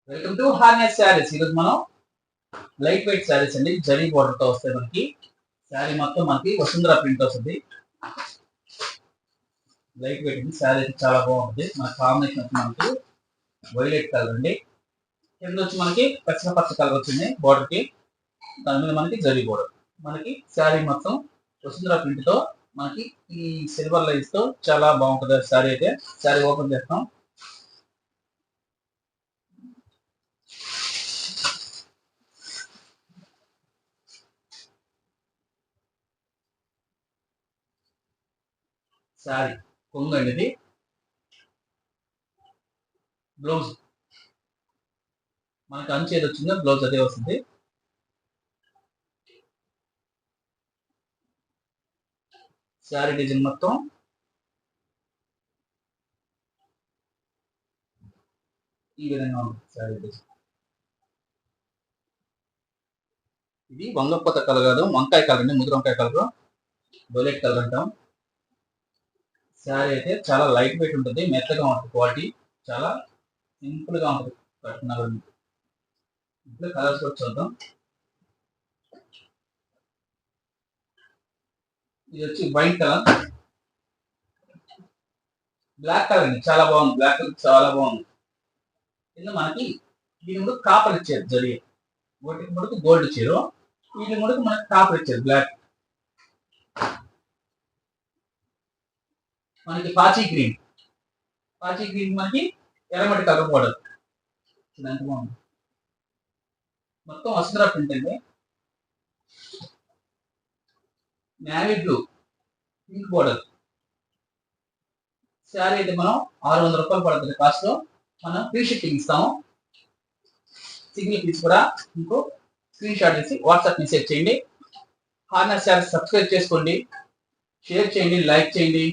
Welcome to harness saris. ఈరోజు మనం light weight saris అండి, జరీ బోర్డర్ తో వస్తాయి. మనకి శారీ మొత్తం మనకి వసుంధర ప్రింట్ వస్తుంది. లైట్ వెయిట్ అండి, శారీ అయితే చాలా బాగుంటుంది. మన కాంబినేషన్ వచ్చి మనకి వైలెట్ కలర్ అండి, కింద వచ్చి మనకి పచ్చ కలర్ వచ్చింది బోర్డర్ కి. దాని మీద మనకి జరీ బోర్డర్. మనకి శారీ మొత్తం వసుంధర ప్రింట్ తో మనకి ఈ సిల్వర్ లైన్స్ తో చాలా బాగుంటుంది శారీ అయితే. శారీ ఓపెన్ చేస్తాం. శారీ కొంగు అండి, ఇది బ్లౌజ్ మనకి అంచు ఏది వచ్చిందో బ్లౌజ్ అదే వస్తుంది. శారీ డిజైన్ మొత్తం ఈ విధంగా ఉంటుంది. శారీ డిజైన్ ఇది వంగపోత కలర్ కాదు, వంకాయ కలర్ అండి, ముదురు వంకాయ కలర్, వైలెట్ కలర్ అంటాం. శారీ అయితే చాలా లైట్ వెయిట్ ఉంటుంది, మెత్తగా ఉంటుంది, క్వాలిటీ చాలా సింపుల్ గా ఉంటుంది. కట్టుకున్నారు ఇప్పుడు కలర్స్ కూడా చూద్దాం. ఇది వచ్చి వైట్ కలర్, బ్లాక్ కలర్ అండి, చాలా బాగుంది. బ్లాక్ కలర్ చాలా బాగుంది. కింద మనకి దీని కూడా కాపర్ ఇచ్చారు, జరి ఒకటి ముడుకు గోల్డ్ ఇచ్చారు, వీటి ముడుకు మనకి కాపర్ ఇచ్చారు బ్లాక్. మనకి పాచి గ్రీన్ మనకి ఎర్రమట్టి కలర్ బోర్డర్. ఎంత బాగుంది, మొత్తం వసుంధర ప్రింట్ అండి. Navy blue pink border. Sari అయితే మనం 600 రూపాయలు పడుతుంది కాస్ట్. మనం ఫ్రీ షిప్పింగ్ ఇస్తాము. సింగిల్ పీస్ కూడా మీకు స్క్రీన్ షాట్ చేసి వాట్సాప్ మెసేజ్ చేయండి. హార్నెస్ శారీస్ సబ్స్క్రైబ్ చేసుకోండి, షేర్ చేయండి, లైక్ చేయండి.